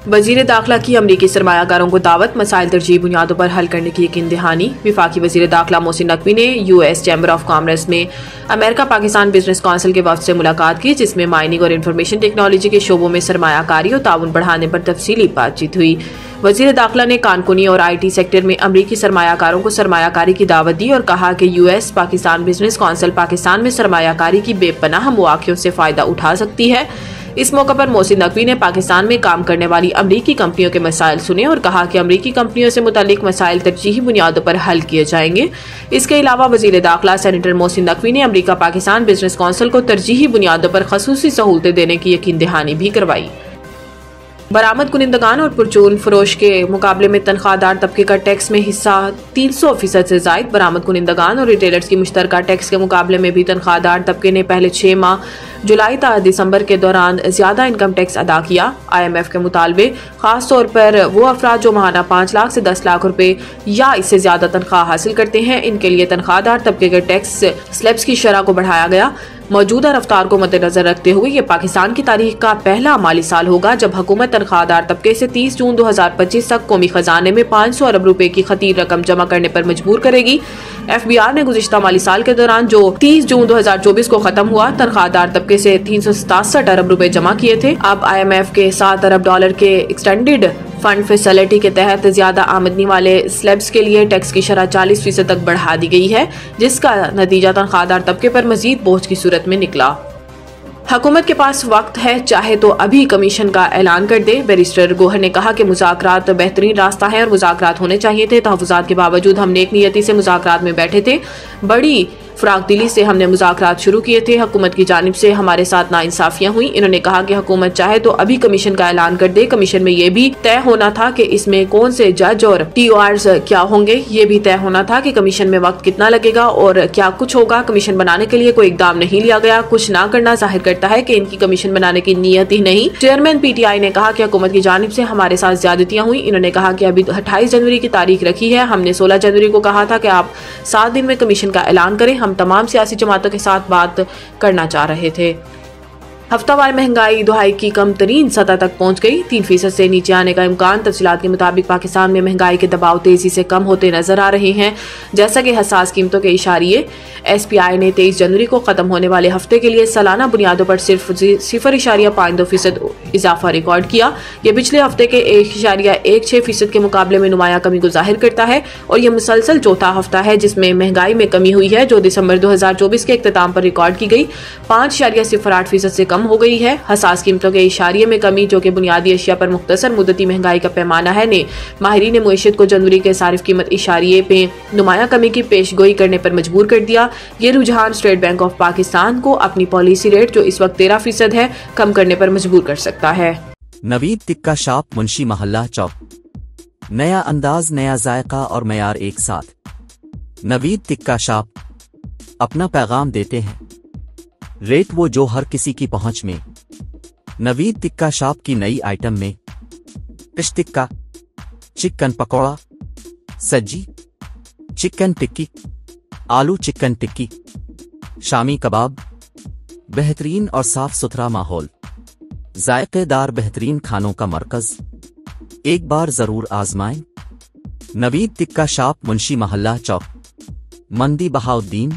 وزیر داخلہ کی امریکی سرمایہ کاروں کو دعوت، مسائل ترجیحی بنیادوں پر حل کرنے کی یقین دہانی۔ وفاقی وزیر داخلہ محسن نقوی نے U S chamber of commerce میں امریکہ پاکستان بزنس کونسل کے وفد سے ملاقات کی، جس میں مائننگ اور انفارمیشن ٹیکنالوجی کے شعبوں میں سرمایہ کاری اور تعاون بڑھانے پر تفصیلی بات چیت ہوئی۔ وزیر داخلہ نے کانکنی اور آئی ٹی سیکٹر میں امریکی سرمایہ کاروں کو سرمایہ کاری کی دعوت دی اور کہا کہ U S Pakistan business council Pakistan میں سرمایہ کاری کی بے پناہ مواقعوں سے فائدہ اٹھا سکتی ہے۔ اس موقع پر محسن نقوی نے پاکستان میں کام کرنے والی امریکی کمپنیوں کے مسائل سنے اور کہا کہ امریکی کمپنیوں سے متعلق مسائل ترجیحی بنیادوں پر حل کیے جائیں گے۔ اس کے علاوہ وزیر داخلہ سینیٹر محسن نقوی نے امریکہ پاکستان بزنس کونسل کو ترجیحی بنیادوں پر خصوصی سہولتیں دینے کی یقین دہانی بھی کروائی۔ برآمد کنندگان اور پرچون فروش کے مقابلے میں تنخواہ دار طبقے کا ٹیکس میں حصہ 300% سے زائد۔ برآمد کنندگان اور ریٹیلرز کی مشترکہ ٹیکس کے مقابلے میں بھی تنخواہ دار طبقے نے پہلے 6 ماہ جولائی تا دسمبر کے دوران زیادہ انکم ٹیکس ادا کیا۔ آئی ایم ایف کے مطالبے خاص طور پر وہ افراد جو ماہانہ 5 لاکھ سے 10 لاکھ روپے یا اس سے زیادہ تنخواہ حاصل کرتے ہیں، ان کے لیے تنخواہ دار طبقے کے ٹیکس سلیبس کی شرح کو بڑھایا گیا۔ موجودہ رفتار کو مد نظر رکھتے ہوئے یہ پاکستان کی تاریخ کا پہلا مالی سال ہوگا جب حکومت تنخواہ دار طبقے سے 30 جون 2025 تک قومی خزانے میں 500 ارب روپے کی خطیر رقم جمع کرنے پر مجبور کرے گی۔ ایف بی آر نے گزشتہ مالی سال کے دوران جو 30 جون 2024 کو ختم ہوا تنخواہ دار طبقے سے 367 ارب روپے جمع کیے تھے۔ اب آئی ایم ایف کے 7 ارب ڈالر کے ایکسٹینڈڈ فنڈ فیسلٹی کے تحت زیادہ آمدنی والے سلیبس کے لیے ٹیکس کی شرح 40% تک بڑھا دی گئی ہے، جس کا نتیجہ تنخواہ دار طبقے پر مزید بوجھ کی صورت میں نکلا۔ حکومت کے پاس وقت ہے، چاہے تو ابھی کمیشن کا اعلان کر دے۔ بیرسٹر گوہر نے کہا کہ مذاکرات بہترین راستہ ہے اور مذاکرات ہونے چاہیے تھے۔ تحفظات کے باوجود ہم نیک نیتی سے مذاکرات میں بیٹھے تھے، بڑی فراخ دلی سے ہم نے مذاکرات شروع کیے تھے۔ حکومت کی جانب سے ہمارے ساتھ ناانصافیاں ہوئیں۔ انہوں نے کہا کہ حکومت چاہے تو ابھی کمیشن کا اعلان کر دے۔ کمیشن میں یہ بھی طے ہونا تھا کہ اس میں کون سے جج اور ٹی او آرز کیا ہوں گے۔ یہ بھی طے ہونا تھا کہ کمیشن میں وقت کتنا لگے گا اور کیا کچھ ہوگا۔ کمیشن بنانے کے لیے کوئی اقدام نہیں لیا گیا۔ کچھ نہ کرنا ظاہر کرتا ہے کہ ان کی کمیشن بنانے کی نیت ہی نہیں۔ چیئرمین پی ٹی آئی نے کہا کہ حکومت کی جانب سے ہمارے ساتھ زیادتیاں ہوئیں۔ انہوں نے کہا کہ ابھی 28 جنوری کی تاریخ رکھی ہے، ہم نے 16 جنوری کو کہا تھا کہ آپ 7 دن میں کمیشن کا اعلان کریں۔ ہم تمام سیاسی جماعتوں کے ساتھ بات کرنا چاہ رہے تھے۔ ہفتہ وار مہنگائی دہائی کی کم ترین سطح تک پہنچ گئی، 3% سے نیچے آنے کا امکان۔ تفصیلات کے مطابق پاکستان میں مہنگائی کے دباؤ تیزی سے کم ہوتے نظر آ رہے ہیں، جیسا کہ حساس قیمتوں کے اشاریے۔ ایس پی آئی نے 23 جنوری کو ختم ہونے والے ہفتے کے لیے سالانہ بنیادوں پر صرف 0.52% اضافہ ریکارڈ کیا۔ یہ پچھلے ہفتے کے 1.16% کے مقابلے میں نمایاں کمی کو ظاہر کرتا ہے اور یہ مسلسل چوتھا ہفتہ ہے جس میں مہنگائی میں کمی ہوئی ہے، جو دسمبر 2024 کے اختتام پر ریکارڈ کی گئی 5.08% سے کم ہو گئی ہے۔ حساس قیمتوں کے اشاریے میں کمی، جو کہ بنیادی اشیاء پر مختصر مدتی مہنگائی کا پیمانہ ہے، نے ماہرین معیشت کو جنوری کے صارف قیمت اشاریے میں نمایاں کمی کی پیش گوئی کرنے پر مجبور کر دیا۔ یہ رجحان اسٹیٹ بینک آف پاکستان کو اپنی پالیسی ریٹ، جو اس وقت 13% ہے، کم کرنے پر مجبور کر سکتا ہے۔ نوید ٹکا شاپ، منشی محلہ چوک، نیا انداز، نیا ذائقہ اور معیار ایک ساتھ۔ نوید ٹکا شاپ اپنا پیغام دیتے ہیں، ریٹ وہ جو ہر کسی کی پہنچ میں۔ نوید ٹکا شاپ کی نئی آئٹم میں فش ٹکا، چکن پکوڑا، سجی چکن ٹکی، آلو چکن ٹکی، شامی کباب، بہترین اور صاف ستھرا ماحول، ذائقے دار بہترین کھانوں کا مرکز، ایک بار ضرور آزمائیں۔ نوید ٹکا شاپ، منشی محلہ چوک، مندی بہاؤدین۔